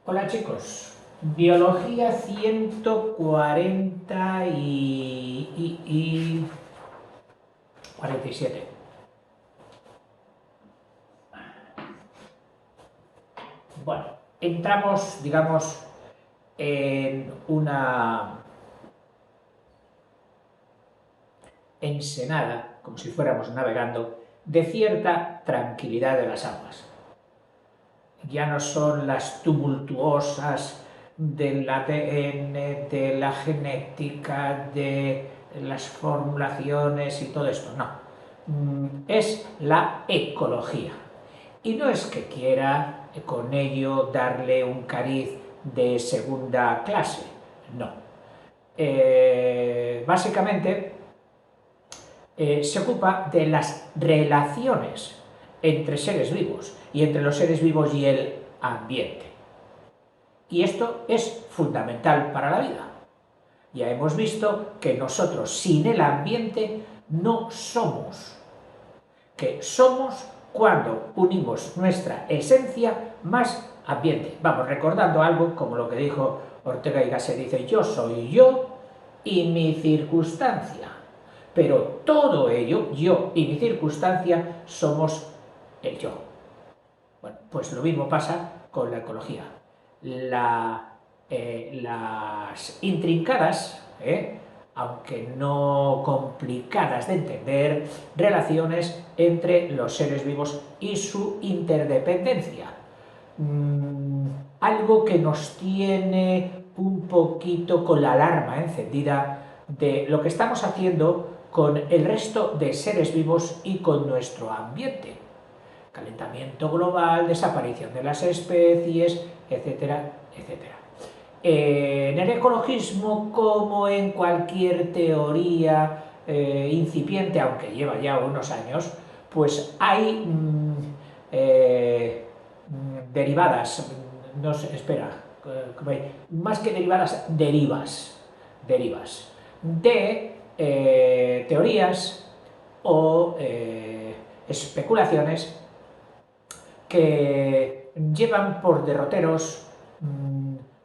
Hola chicos, biología 140 y 47. Bueno, entramos, digamos, en una ensenada, como si fuéramos navegando, de cierta tranquilidad de las aguas. Ya no son las tumultuosas del ADN, de la genética, de las formulaciones y todo esto, no. Es la ecología. Y no es que quiera con ello darle un cariz de segunda clase, no. Básicamente se ocupa de las relaciones entre seres vivos y entre los seres vivos y el ambiente. Y esto es fundamental para la vida. Ya hemos visto que nosotros sin el ambiente no somos, que somos cuando unimos nuestra esencia más ambiente. Vamos, recordando algo como lo que dijo Ortega y Gasset, dice: yo soy yo y mi circunstancia. Pero todo ello, yo y mi circunstancia, somos el yo. Bueno, pues lo mismo pasa con la ecología. Las intrincadas, aunque no complicadas de entender, relaciones entre los seres vivos y su interdependencia. Algo que nos tiene un poquito con la alarma encendida de lo que estamos haciendo con el resto de seres vivos y con nuestro ambiente. Calentamiento global, desaparición de las especies, etcétera, etcétera. En el ecologismo, como en cualquier teoría incipiente, aunque lleva ya unos años, pues hay derivadas, no sé, espera, más que derivadas, derivas de teorías o especulaciones que llevan por derroteros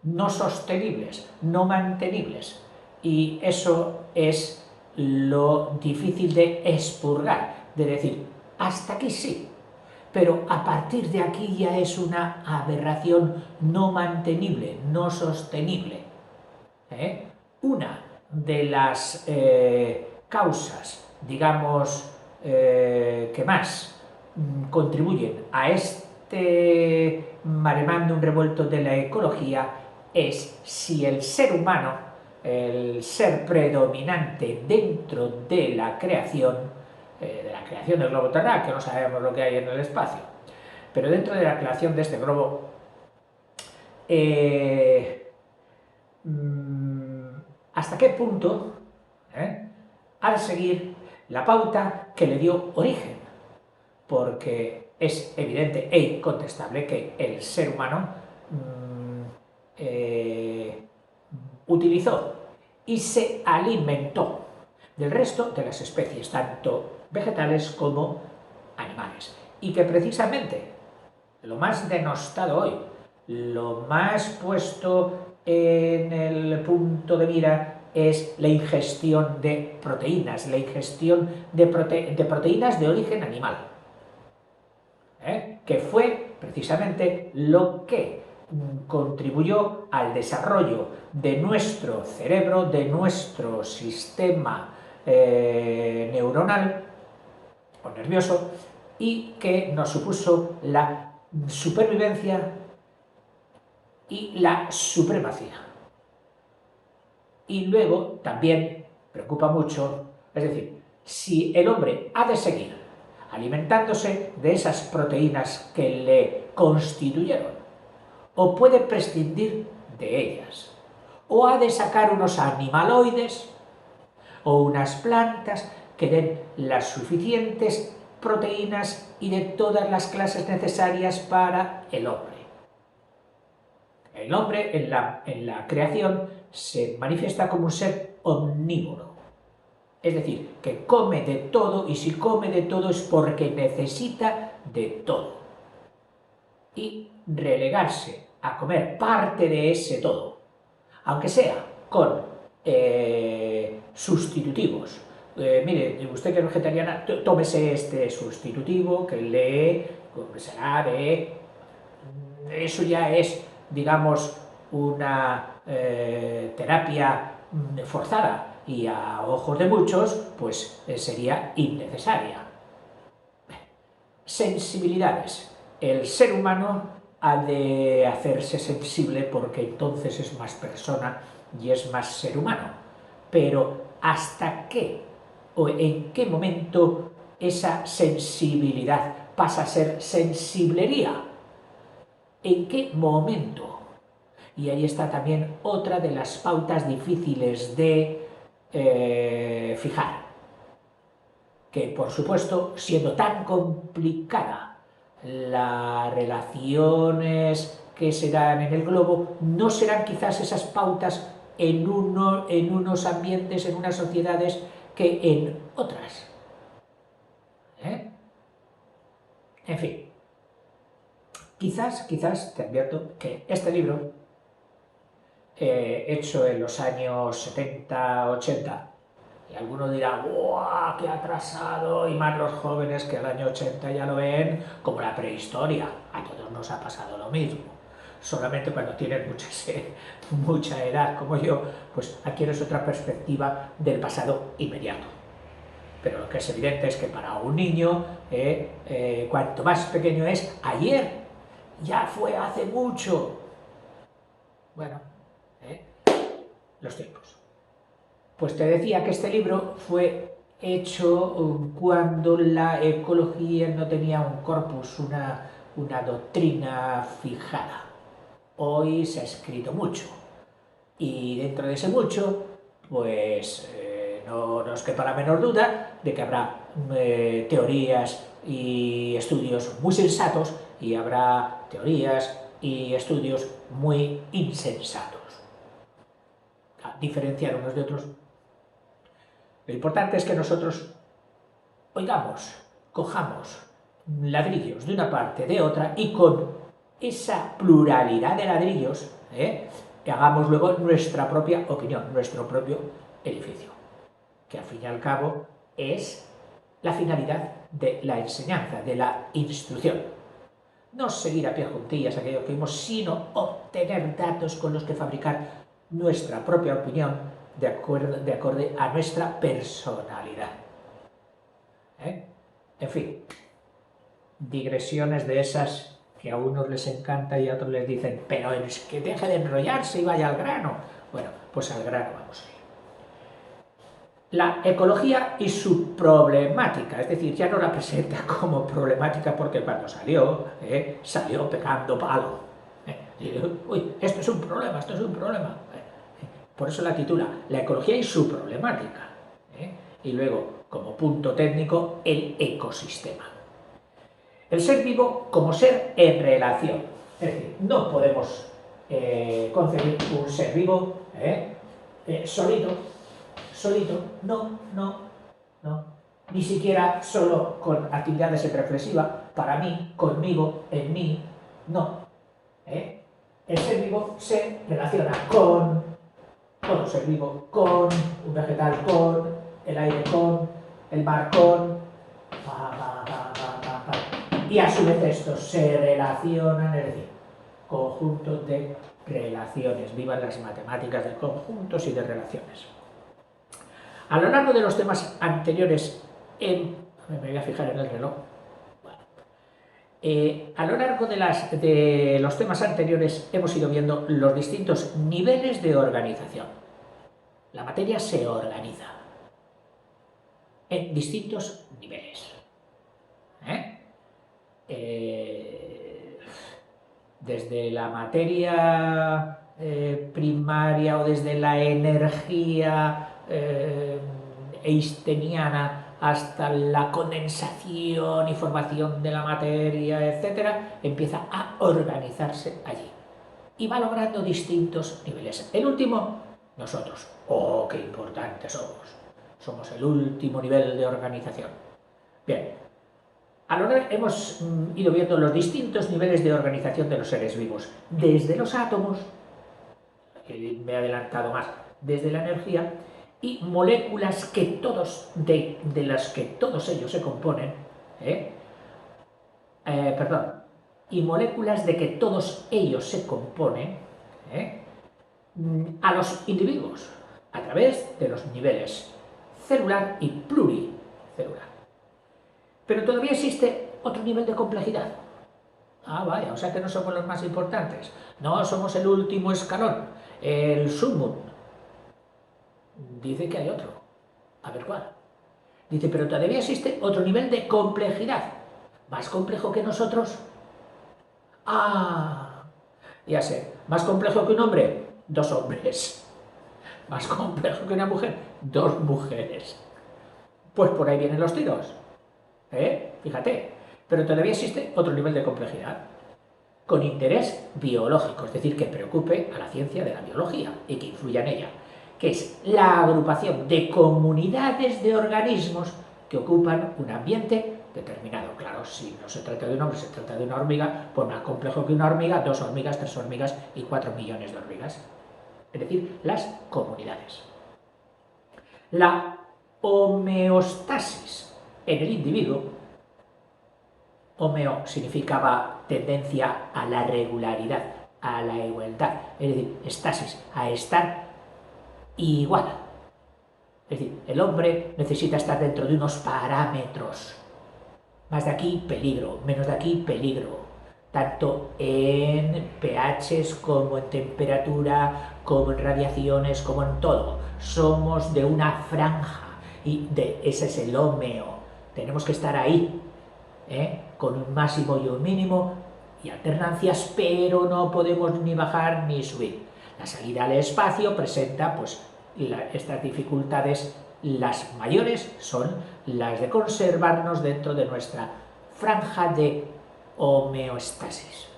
no sostenibles, no mantenibles. Y eso es lo difícil de expurgar, de decir, hasta aquí sí, pero a partir de aquí ya es una aberración no mantenible, no sostenible. Una de las causas, digamos, que más contribuyen a este maremándum revuelto de la ecología es si el ser humano, el ser predominante dentro de la creación del globo terráqueo, no sabemos lo que hay en el espacio, pero dentro de la creación de este globo, hasta qué punto ha de seguir la pauta que le dio origen, porque es evidente e incontestable que el ser humano utilizó y se alimentó del resto de las especies, tanto vegetales como animales, y que precisamente lo más denostado hoy, lo más puesto en el punto de mira es la ingestión de proteínas, la ingestión de proteínas de origen animal, que fue precisamente lo que contribuyó al desarrollo de nuestro cerebro, de nuestro sistema neuronal o nervioso, y que nos supuso la supervivencia y la supremacía. Y luego también preocupa mucho, es decir, si el hombre ha de seguir alimentándose de esas proteínas que le constituyeron, o puede prescindir de ellas, o ha de sacar unos animaloides o unas plantas que den las suficientes proteínas y de todas las clases necesarias para el hombre. El hombre en la creación se manifiesta como un ser omnívoro, es decir, que come de todo, y si come de todo es porque necesita de todo. Y relegarse a comer parte de ese todo, aunque sea con sustitutivos. Mire, usted que es vegetariana, tómese este sustitutivo que lee, será de... Eso ya es, digamos, una terapia forzada y a ojos de muchos, pues sería innecesaria. Sensibilidades. El ser humano ha de hacerse sensible porque entonces es más persona y es más ser humano. Pero ¿hasta qué o en qué momento esa sensibilidad pasa a ser sensiblería? ¿En qué momento? Y ahí está también otra de las pautas difíciles de fijar. Que por supuesto, siendo tan complicada las relaciones que se dan en el globo, no serán quizás esas pautas en unos ambientes, en unas sociedades, que en otras. En fin, quizás te advierto que este libro, hecho en los años 70, 80, y alguno dirá, ¡guau, qué atrasado! Y más los jóvenes que al año 80 ya lo ven como la prehistoria. A todos nos ha pasado lo mismo. Solamente cuando tienes mucha edad como yo, pues adquieres otra perspectiva del pasado inmediato. Pero lo que es evidente es que para un niño, cuanto más pequeño es, ayer ya fue hace mucho. Bueno, los tiempos. Pues te decía que este libro fue hecho cuando la ecología no tenía un corpus, una doctrina fijada. Hoy se ha escrito mucho y dentro de ese mucho, pues no nos quepa la menor duda de que habrá teorías y estudios muy sensatos y habrá teorías y estudios muy insensatos. A diferenciar unos de otros. Lo importante es que nosotros oigamos, cojamos ladrillos de una parte, de otra, y con esa pluralidad de ladrillos, hagamos luego nuestra propia opinión, nuestro propio edificio, que al fin y al cabo es la finalidad de la enseñanza, de la instrucción. No seguir a pie juntillas aquello que vimos, sino obtener datos con los que fabricar nuestra propia opinión de acorde a nuestra personalidad. En fin, digresiones de esas que a unos les encanta y a otros les dicen, pero es que deje de enrollarse y vaya al grano. Bueno, pues al grano vamos a ir. La ecología y su problemática, es decir, ya no la presenta como problemática porque cuando salió pegando palo. Uy, esto es un problema, esto es un problema. Por eso la titula La ecología y su problemática. Y luego, como punto técnico, el ecosistema. El ser vivo como ser en relación. Es decir, no podemos concebir un ser vivo solito, no. Ni siquiera solo con actividades reflexivas, para mí, conmigo, en mí, no. El ser vivo se relaciona con todo ser vivo, con un vegetal, con el aire, con el mar, con... Y a su vez estos se relacionan, es decir, conjuntos de relaciones. Vivan las matemáticas de conjuntos y de relaciones. A lo largo de los temas anteriores, me voy a fijar en el reloj. A lo largo de los temas anteriores hemos ido viendo los distintos niveles de organización. La materia se organiza en distintos niveles. Desde la materia primaria o desde la energía einsteiniana hasta la condensación y formación de la materia, etc., empieza a organizarse allí. Y va logrando distintos niveles. El último, nosotros. ¡Oh, qué importantes somos! Somos el último nivel de organización. Bien. A lo largo hemos ido viendo los distintos niveles de organización de los seres vivos, desde los átomos, me he adelantado más, desde la energía, y moléculas que de las que todos ellos se componen, perdón, y moléculas de que todos ellos se componen, a los individuos, a través de los niveles celular y pluricelular. Pero todavía existe otro nivel de complejidad. Ah, vaya, o sea que no somos los más importantes. No, somos el último escalón, el sumum. Dice que hay otro. A ver cuál. Dice, pero todavía existe otro nivel de complejidad. ¿Más complejo que nosotros? Ah, ya sé. ¿Más complejo que un hombre? 2 hombres. ¿Más complejo que una mujer? 2 mujeres. Pues por ahí vienen los tiros. Fíjate. Pero todavía existe otro nivel de complejidad, con interés biológico, es decir, que preocupe a la ciencia de la biología y que influya en ella, que es la agrupación de comunidades de organismos que ocupan un ambiente determinado. Claro, si no se trata de un hombre, se trata de una hormiga, pues más complejo que una hormiga, 2 hormigas, 3 hormigas y 4 millones de hormigas. Es decir, las comunidades. La homeostasis en el individuo. Homeo significaba tendencia a la regularidad, a la igualdad, es decir, estasis, a estar igual. Es decir, el hombre necesita estar dentro de unos parámetros. Más de aquí, peligro, menos de aquí, peligro. Tanto en pHs como en temperatura, como en radiaciones, como en todo. Somos de una franja y ese es el homeo. Tenemos que estar ahí. Con un máximo y un mínimo y alternancias, pero no podemos ni bajar ni subir. La salida al espacio presenta pues estas dificultades. Las mayores son las de conservarnos dentro de nuestra franja de homeostasis.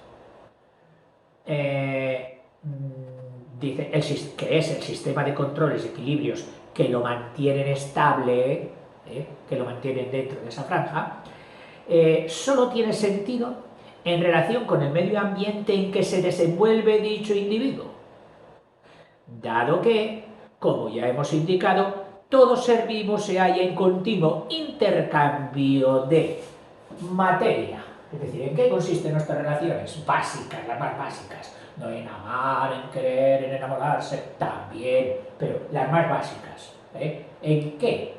Dice que es el sistema de controles y equilibrios que lo mantienen estable, que lo mantienen dentro de esa franja. Solo tiene sentido en relación con el medio ambiente en que se desenvuelve dicho individuo, dado que, como ya hemos indicado, todo ser vivo se halla en continuo intercambio de materia. Es decir, ¿en qué consisten nuestras relaciones? Básicas, las más básicas. No en amar, en querer, en enamorarse, también, pero las más básicas. ¿En qué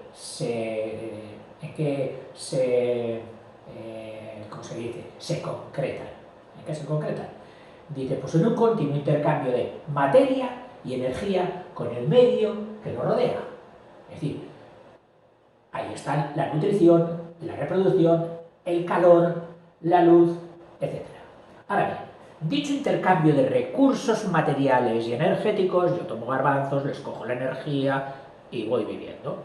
¿cómo se dice? Se concretan. ¿En qué se concretan? Dice, pues en un continuo intercambio de materia y energía con el medio que lo rodea. Es decir, ahí están la nutrición, la reproducción, el calor, la luz, etc. Ahora bien, dicho intercambio de recursos materiales y energéticos, yo tomo garbanzos, les cojo la energía y voy viviendo.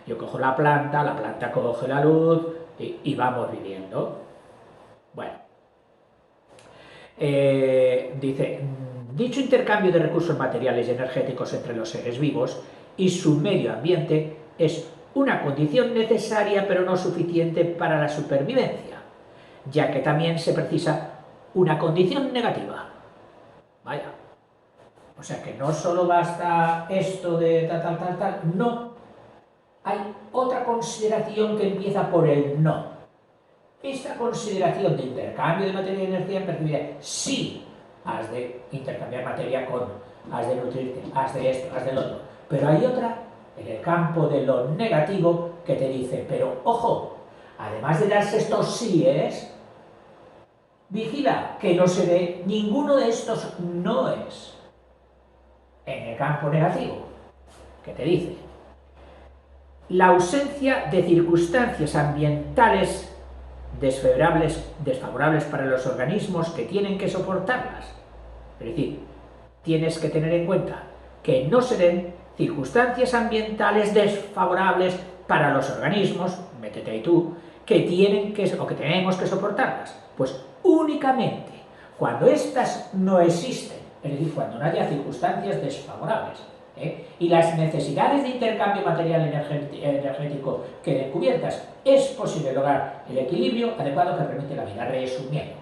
Yo cojo la planta coge la luz y vamos viviendo. Bueno, dice, dicho intercambio de recursos materiales y energéticos entre los seres vivos y su medio ambiente es una condición necesaria pero no suficiente para la supervivencia, ya que también se precisa una condición negativa. Vaya, o sea que no solo basta esto de tal, no. Hay otra consideración que empieza por el no. Esta consideración de intercambio de materia y energía percibe, sí, has de intercambiar materia con, has de nutrirte, has de esto, has de lo otro. Pero hay otra, en el campo de lo negativo, que te dice, pero ojo, además de darse estos síes, vigila que no se dé ninguno de estos noes. En el campo negativo, que te dice, la ausencia de circunstancias ambientales desfavorables para los organismos que tienen que soportarlas. Es decir, tienes que tener en cuenta que no se den circunstancias ambientales desfavorables para los organismos, métete ahí tú, que tenemos que soportarlas. Pues únicamente cuando éstas no existen, es decir, cuando no haya circunstancias desfavorables. y las necesidades de intercambio material energético queden cubiertas, es posible lograr el equilibrio adecuado que permite la vida. Resumiendo,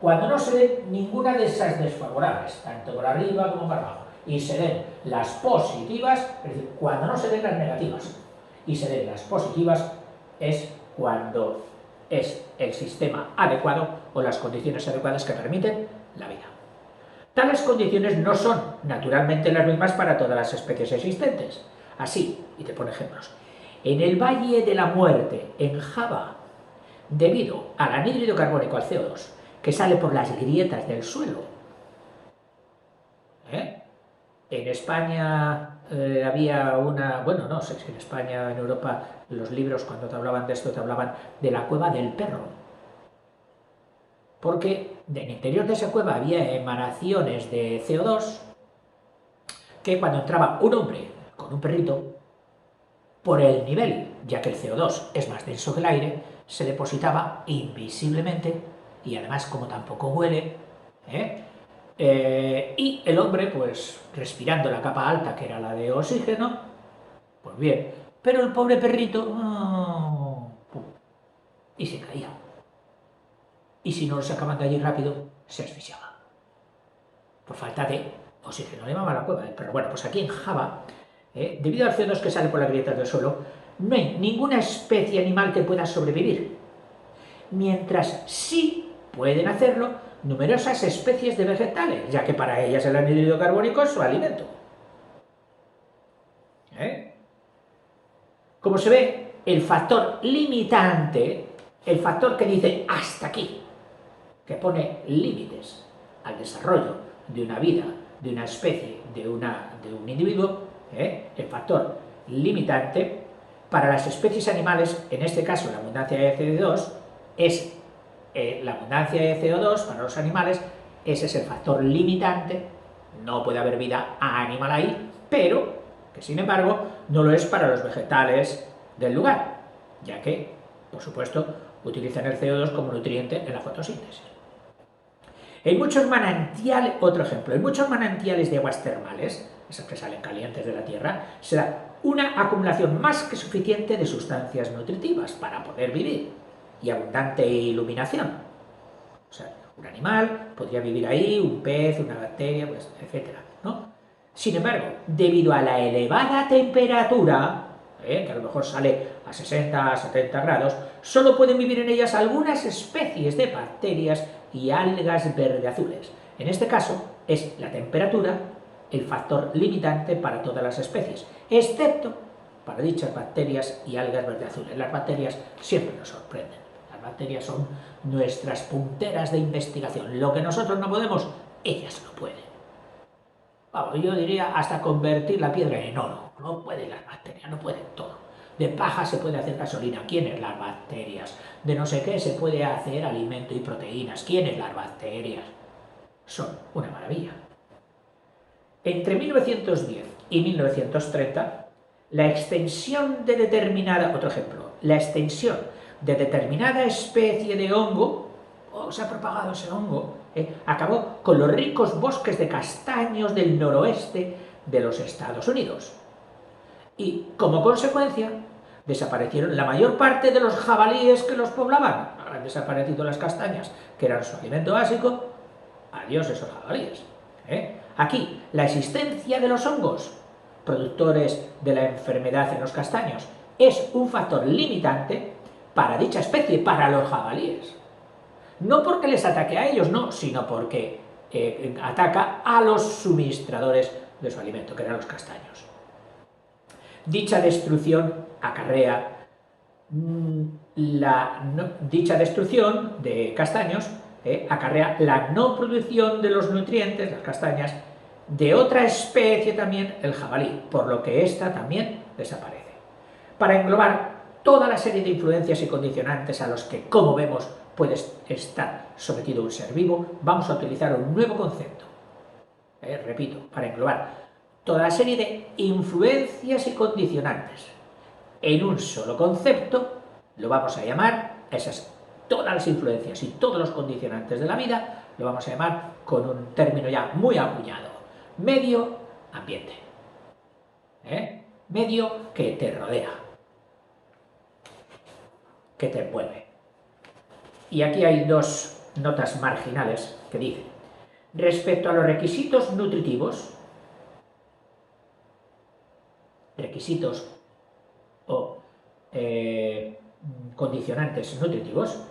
cuando no se den ninguna de esas desfavorables, tanto por arriba como por abajo, y se den las positivas, es decir, cuando no se den las negativas y se den las positivas, es cuando es el sistema adecuado o las condiciones adecuadas que permiten la vida. Tales condiciones no son naturalmente las mismas para todas las especies existentes. Así, y te pone ejemplos, en el Valle de la Muerte, en Java, debido al anhídrido carbónico, al CO2, que sale por las grietas del suelo, en España había una, bueno, no sé si en España, en Europa, los libros cuando te hablaban de esto te hablaban de la cueva del perro, porque en el interior de esa cueva había emanaciones de CO2 que cuando entraba un hombre con un perrito, por el nivel, ya que el CO2 es más denso que el aire, se depositaba invisiblemente y además como tampoco huele, y el hombre, pues respirando la capa alta que era la de oxígeno, pues bien, pero el pobre perrito, y se caía. Y si no lo sacaban de allí rápido, se asfixiaba. Por falta de oxígeno, le llamaba la cueva. Pero bueno, pues aquí en Java, debido al CO2 que sale por las grietas del suelo, no hay ninguna especie animal que pueda sobrevivir. Mientras sí pueden hacerlo numerosas especies de vegetales, ya que para ellas el anhídrido carbónico es su alimento. Como se ve, el factor limitante, el factor que dice hasta aquí, que pone límites al desarrollo de una vida, de una especie, de un individuo, el factor limitante para las especies animales, en este caso la abundancia de CO2, es la abundancia de CO2 para los animales, ese es el factor limitante, no puede haber vida animal ahí, pero que sin embargo no lo es para los vegetales del lugar, ya que, por supuesto, utilizan el CO2 como nutriente en la fotosíntesis. En muchos manantiales, otro ejemplo, en muchos manantiales de aguas termales, esas que salen calientes de la tierra, se da una acumulación más que suficiente de sustancias nutritivas para poder vivir y abundante iluminación. O sea, un animal podría vivir ahí, un pez, una bacteria, pues, etc., ¿no? Sin embargo, debido a la elevada temperatura, que a lo mejor sale a 60, a 70 grados, solo pueden vivir en ellas algunas especies de bacterias y algas verde-azules. En este caso, es la temperatura el factor limitante para todas las especies, excepto para dichas bacterias y algas verde-azules. Las bacterias siempre nos sorprenden. Las bacterias son nuestras punteras de investigación. Lo que nosotros no podemos, ellas lo pueden. Vamos, yo diría hasta convertir la piedra en oro. No pueden las bacterias, no pueden todo. De paja se puede hacer gasolina. ¿Quiénes? Las bacterias. De no sé qué se puede hacer alimento y proteínas. ¿Quiénes? Las bacterias. Son una maravilla. Entre 1910 y 1930, la extensión de determinada, otro ejemplo, la extensión de determinada especie de hongo, se ha propagado ese hongo, acabó con los ricos bosques de castaños del noroeste de los Estados Unidos. Y, como consecuencia, desaparecieron la mayor parte de los jabalíes que los poblaban. Han desaparecido las castañas, que eran su alimento básico. Adiós esos jabalíes. Aquí, la existencia de los hongos, productores de la enfermedad en los castaños, es un factor limitante para dicha especie, para los jabalíes. No porque les ataque a ellos, no, sino porque ataca a los suministradores de su alimento, que eran los castaños. Dicha destrucción acarrea dicha destrucción de castaños acarrea la no producción de los nutrientes, las castañas, de otra especie también, el jabalí, por lo que ésta también desaparece. Para englobar toda la serie de influencias y condicionantes a los que, como vemos, puede estar sometido un ser vivo, vamos a utilizar un nuevo concepto. Repito, para englobar toda la serie de influencias y condicionantes en un solo concepto, lo vamos a llamar, todas las influencias y todos los condicionantes de la vida, lo vamos a llamar con un término ya muy acuñado: medio ambiente. Medio que te rodea, que te envuelve. Y aquí hay dos notas marginales que dicen: respecto a los requisitos nutritivos, requisitos o condicionantes nutritivos,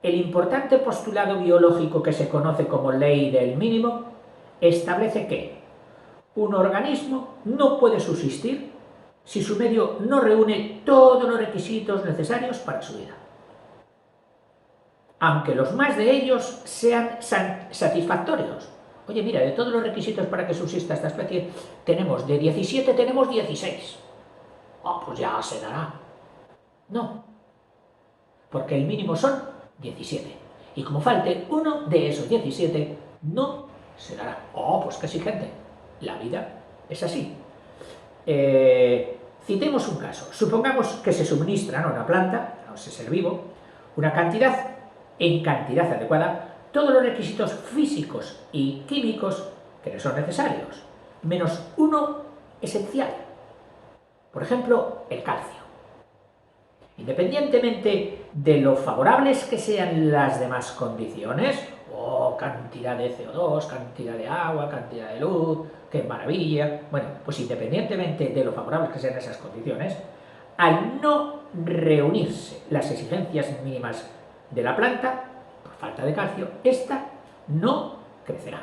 el importante postulado biológico que se conoce como ley del mínimo establece que un organismo no puede subsistir si su medio no reúne todos los requisitos necesarios para su vida, aunque los más de ellos sean satisfactorios. Oye, mira, de todos los requisitos para que subsista esta especie, tenemos de 17, tenemos 16. Pues ya se dará. No, porque el mínimo son 17. Y como falte uno de esos 17, no se dará. Pues qué exigente. La vida es así. Citemos un caso. Supongamos que se suministran a una planta, a un ser vivo, una cantidad, en cantidad adecuada, todos los requisitos físicos y químicos que le son necesarios, menos uno esencial. Por ejemplo, el calcio. Independientemente de lo favorables que sean las demás condiciones, cantidad de CO2, cantidad de agua, cantidad de luz, qué maravilla. Bueno, pues independientemente de lo favorables que sean esas condiciones, al no reunirse las exigencias mínimas de la planta, por falta de calcio, esta no crecerá.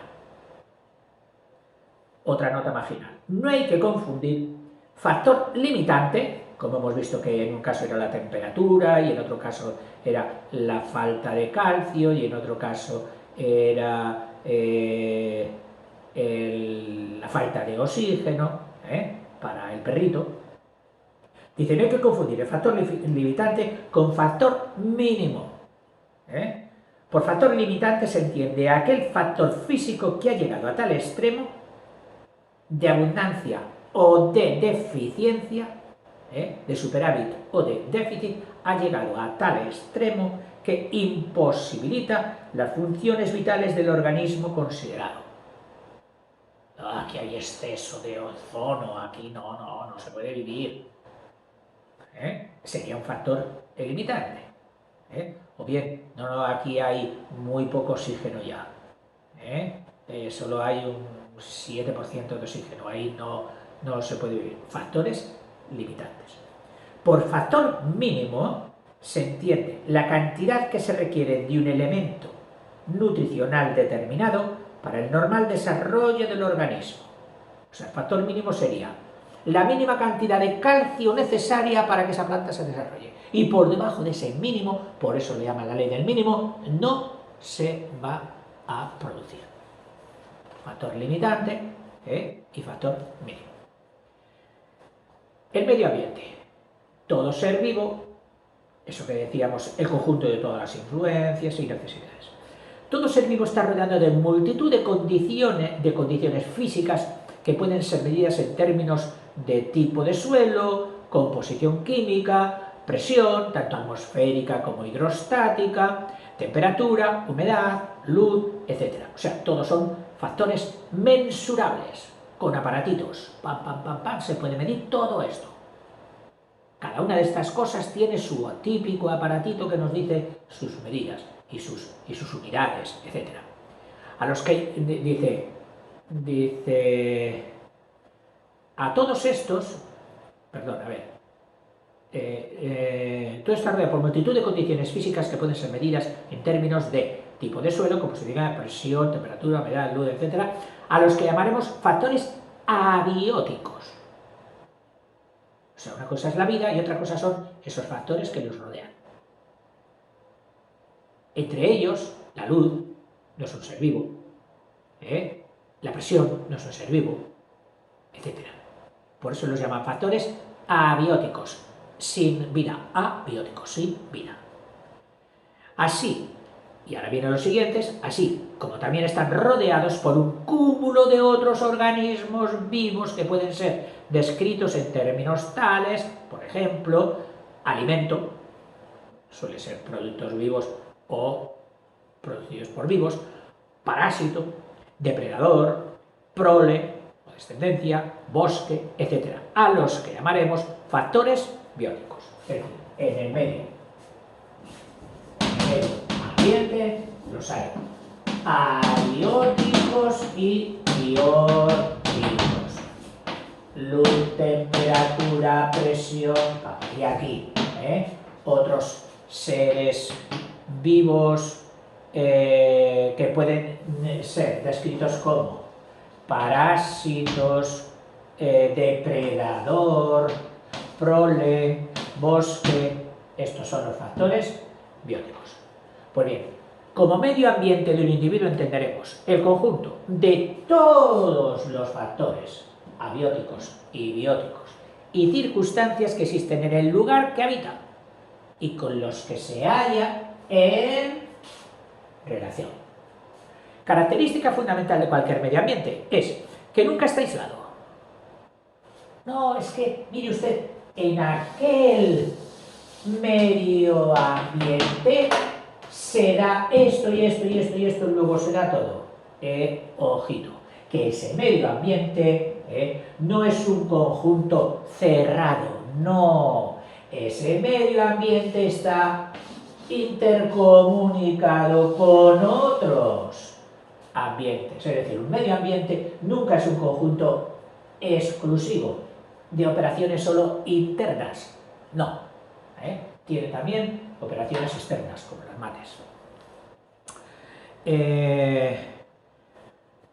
Otra nota marginal. No hay que confundir factor limitante, como hemos visto que en un caso era la temperatura y en otro caso era la falta de calcio y en otro caso era la falta de oxígeno para el perrito. Dice, no hay que confundir el factor limitante con factor mínimo. Por factor limitante se entiende aquel factor físico que ha llegado a tal extremo de abundancia o de deficiencia, de superávit o de déficit, ha llegado a tal extremo que imposibilita las funciones vitales del organismo considerado. Aquí hay exceso de ozono, aquí no se puede vivir. Sería un factor limitante. O bien, aquí hay muy poco oxígeno ya. Solo hay un 7% de oxígeno, ahí no se puede vivir. Factores limitantes. Por factor mínimo se entiende la cantidad que se requiere de un elemento nutricional determinado para el normal desarrollo del organismo. O sea, el factor mínimo sería la mínima cantidad de calcio necesaria para que esa planta se desarrolle. Y por debajo de ese mínimo, por eso le llaman la ley del mínimo, no se va a producir. Factor limitante y factor mínimo. El medio ambiente. Todo ser vivo, eso que decíamos, el conjunto de todas las influencias y necesidades. Todo ser vivo está rodeado de multitud de condiciones físicas que pueden ser medidas en términos de tipo de suelo, composición química, presión, tanto atmosférica como hidrostática, temperatura, humedad, luz, etc. O sea, todos son factores mensurables, con aparatitos. Se puede medir todo esto. Cada una de estas cosas tiene su típico aparatito que nos dice sus medidas y sus unidades, etc. A los que dice a todos estos, todo está rodeado por multitud de condiciones físicas que pueden ser medidas en términos de tipo de suelo, como se diga, presión, temperatura, humedad, luz, etc., a los que llamaremos factores abióticos. O sea, una cosa es la vida y otra cosa son esos factores que los rodean. Entre ellos, la luz no es un ser vivo, la presión no es un ser vivo, etc. Por eso los llaman factores abióticos, sin vida, abióticos, sin vida. Así, y ahora vienen los siguientes, así como también están rodeados por un cúmulo de otros organismos vivos que pueden ser descritos en términos tales, por ejemplo, alimento, suele ser productos vivos o producidos por vivos, parásito, depredador, prole, descendencia, bosque, etc., a los que llamaremos factores bióticos. Es decir, en el medio ambiente los hay abióticos y bióticos. Luz, temperatura, presión, y aquí, otros seres vivos que pueden ser descritos como parásitos, depredador, prole, bosque. Estos son los factores bióticos. Pues bien, como medio ambiente de un individuo entenderemos el conjunto de todos los factores abióticos y bióticos y circunstancias que existen en el lugar que habita y con los que se halla en relación. Característica fundamental de cualquier medio ambiente es que nunca está aislado. No, es que, mire usted, en aquel medio ambiente será esto y esto y esto y esto, luego será todo. Ojito, que ese medio ambiente no es un conjunto cerrado, no. Ese medio ambiente está intercomunicado con otros ambientes. Es decir, un medio ambiente nunca es un conjunto exclusivo de operaciones solo internas. No. Tiene también operaciones externas, como las mates.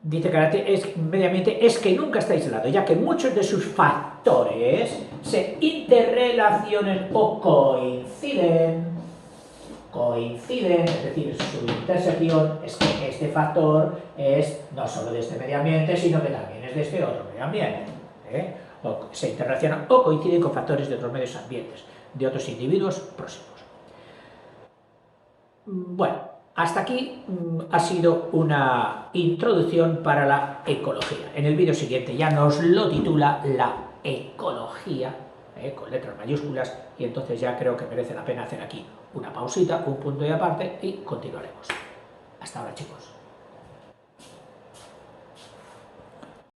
Dice que medio ambiente es que nunca está aislado, ya que muchos de sus factores se interrelacionan o coinciden, es decir, su intersección es que este factor es no solo de este medio ambiente, sino que también es de este otro medio ambiente. O se interrelacionan o coinciden con factores de otros medios ambientes, de otros individuos próximos. Bueno, hasta aquí ha sido una introducción para la ecología. En el vídeo siguiente ya nos lo titula la ecología, con letras mayúsculas, y entonces ya creo que merece la pena hacer aquí una pausita, un punto y aparte, y continuaremos. Hasta ahora, chicos.